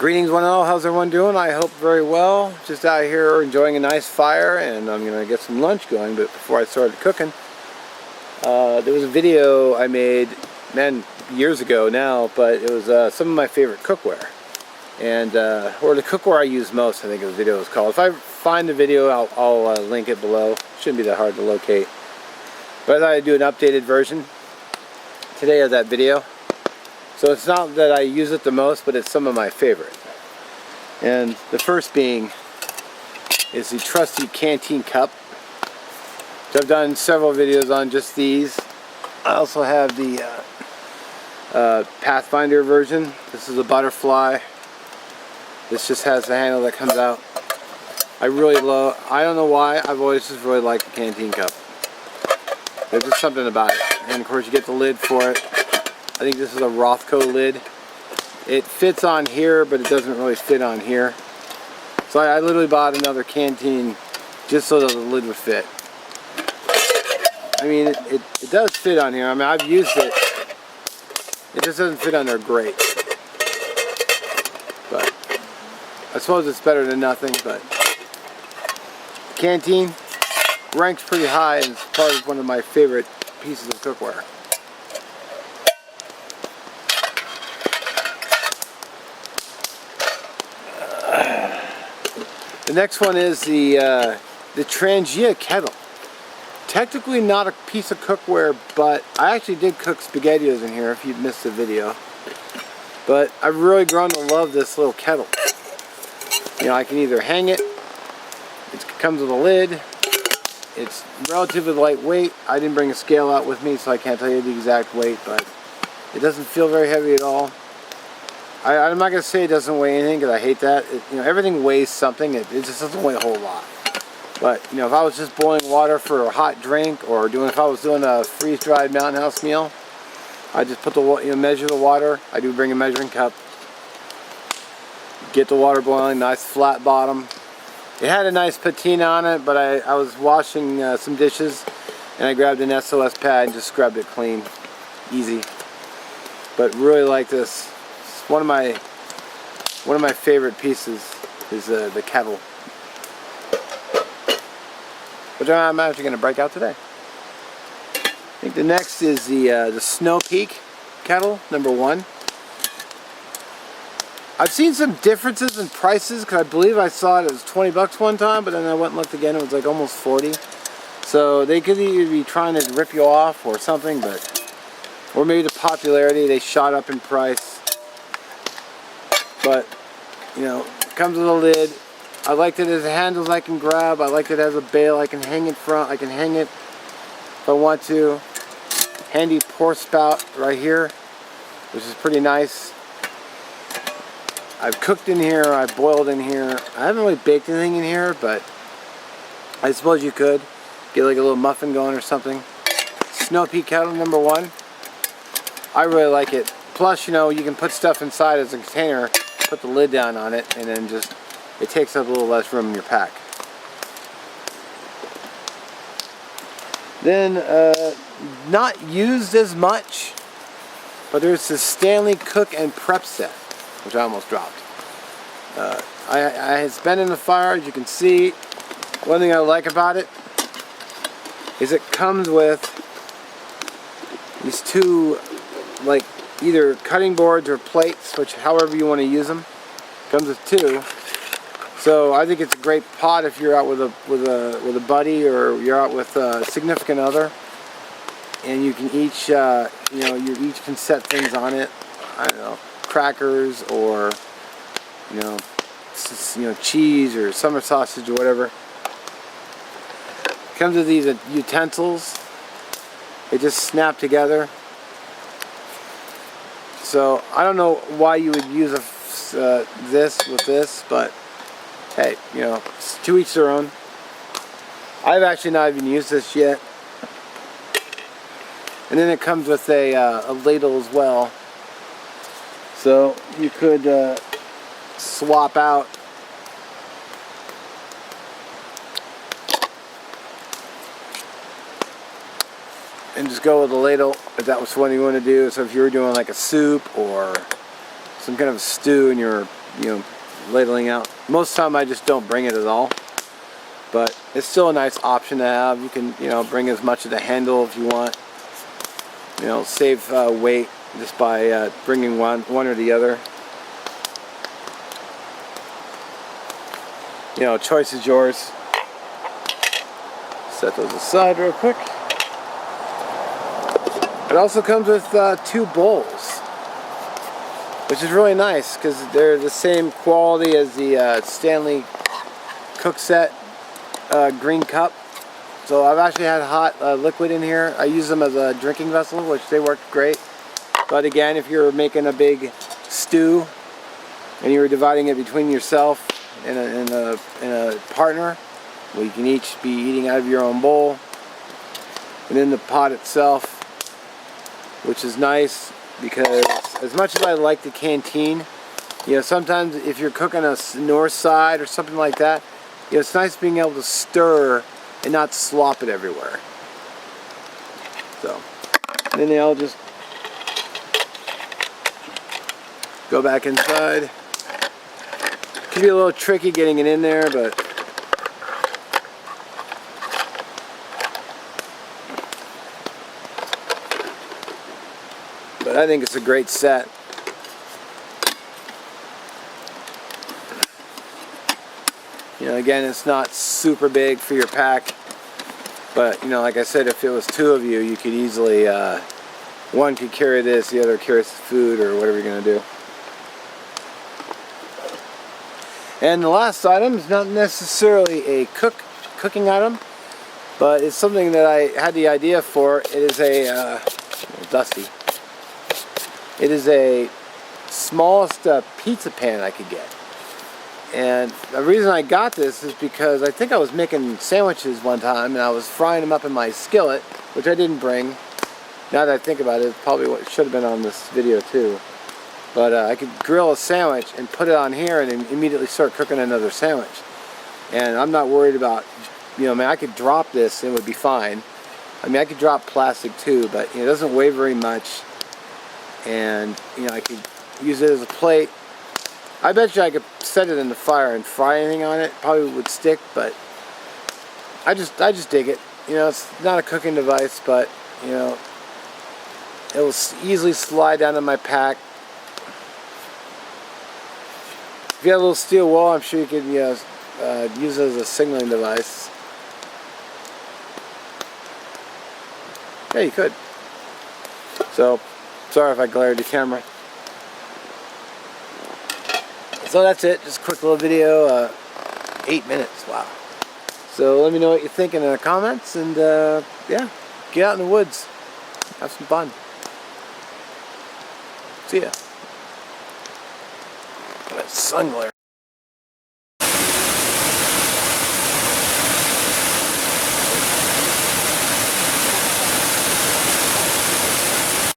Greetings one and all, how's everyone doing? I hope very well. Just out here enjoying a nice fire, and I'm going to get some lunch going, but before I started cooking, there was a video I made, man, years ago now, but it was some of my favorite cookware. And, or the cookware I use most, I think the video was called. If I find the video, I'll link it below. Shouldn't be that hard to locate. But I thought I'd do an updated version today of that video. So it's not that I use it the most, but it's some of my favorite. And the first being is the trusty canteen cup. So I've done several videos on just these. I also have the Pathfinder version. This is a butterfly. This just has the handle that comes out. I really love, I don't know why, I've always just really liked the canteen cup. There's just something about it. And of course you get the lid for it. I think this is a Rothko lid. It fits on here, but it doesn't really fit on here. So I literally bought another canteen just so that the lid would fit. I mean, it does fit on here. I mean, I've used it. It just doesn't fit on there great. But I suppose it's better than nothing, but canteen ranks pretty high and it's part of one of my favorite pieces of cookware. The next one is the Trangia kettle. Technically not a piece of cookware, but I actually did cook SpaghettiOs in here if you missed the video. But I've really grown to love this little kettle. You know, I can either hang it, it comes with a lid, it's relatively lightweight. I didn't bring a scale out with me, so I can't tell you the exact weight, but it doesn't feel very heavy at all. I'm not going to say it doesn't weigh anything, because I hate that. You know, everything weighs something. It just doesn't weigh a whole lot. But, you know, if I was just boiling water for a hot drink, or if I was doing a freeze-dried Mountain House meal, I just put the, measure the water. I do bring a measuring cup. Get the water boiling, nice flat bottom. It had a nice patina on it, but I was washing some dishes, and I grabbed an SOS pad and just scrubbed it clean. Easy. But really like this. One of my favorite pieces is the kettle, which I'm actually going to break out today. I think the next is the Snow Peak kettle, number 1. I've seen some differences in prices because I believe I saw it was 20 bucks one time, but then I went and looked again, it was like almost 40. So they could either be trying to rip you off or something, or maybe the popularity, they shot up in price. But, you know, it comes with a lid. I like that it has handles I can grab. I like that it has a bail I can hang in front. I can hang it if I want to. Handy pour spout right here, which is pretty nice. I've cooked in here. I've boiled in here. I haven't really baked anything in here, but I suppose you could. Get like a little muffin going or something. Snow Peak kettle, number 1. I really like it. Plus, you know, you can put stuff inside as a container, put the lid down on it, and then just, it takes up a little less room in your pack. Then, not used as much, but there's this Stanley Cook and Prep set, which I almost dropped. It's been in the fire, as you can see. One thing I like about it is it comes with these two, like, either cutting boards or plates, which however you want to use them. Comes with 2. So I think it's a great pot if you're out with a buddy, or you're out with a significant other, and you can each you each can set things on it. I don't know, crackers or cheese or summer sausage or whatever. Comes with these utensils. They just snap together. So I don't know why you would use this with this, but hey, you know, to each their own. I've actually not even used this yet. And then it comes with a ladle as well, so you could swap out and just go with a ladle if that was what you want to do. So if you were doing like a soup or some kind of a stew and you're ladling out. Most of the time I just don't bring it at all, but it's still a nice option to have. You can bring as much of the handle if you want. Save weight just by bringing one or the other. Choice is yours. Set those aside real quick. It also comes with 2 bowls, which is really nice because they're the same quality as the Stanley cook set green cup. So I've actually had hot liquid in here. I use them as a drinking vessel, which they work great. But again, if you're making a big stew and you're dividing it between yourself and a partner, well, you can each be eating out of your own bowl. And then the pot itself, which is nice because as much as I like the canteen, sometimes if you're cooking a north side or something like that, it's nice being able to stir and not slop it everywhere. So, and then I'll just go back inside. Can be a little tricky getting it in there, but I think it's a great set. Again, it's not super big for your pack, but like I said, if it was 2 of you, you could easily, one could carry this, the other carries the food or whatever you're going to do. And the last item is not necessarily a cooking item, but it's something that I had the idea for. It is a dusty. It is a smallest pizza pan I could get. And the reason I got this is because I think I was making sandwiches one time and I was frying them up in my skillet, which I didn't bring. Now that I think about it, it's probably what should have been on this video too. But I could grill a sandwich and put it on here and then immediately start cooking another sandwich. And I'm not worried about, I could drop this and it would be fine. I could drop plastic too, but it doesn't weigh very much. And I could use it as a plate. I bet you I could set it in the fire and fry anything on it. Probably would stick, but I just dig it. It's not a cooking device, but it will easily slide down in my pack. If you have a little steel wool, I'm sure you could use it as a signaling device. Yeah, you could. So, sorry if I glared the camera. So that's it, just a quick little video, 8 minutes, wow. So let me know what you think in the comments, and yeah, get out in the woods, have some fun. See ya. That sun glare.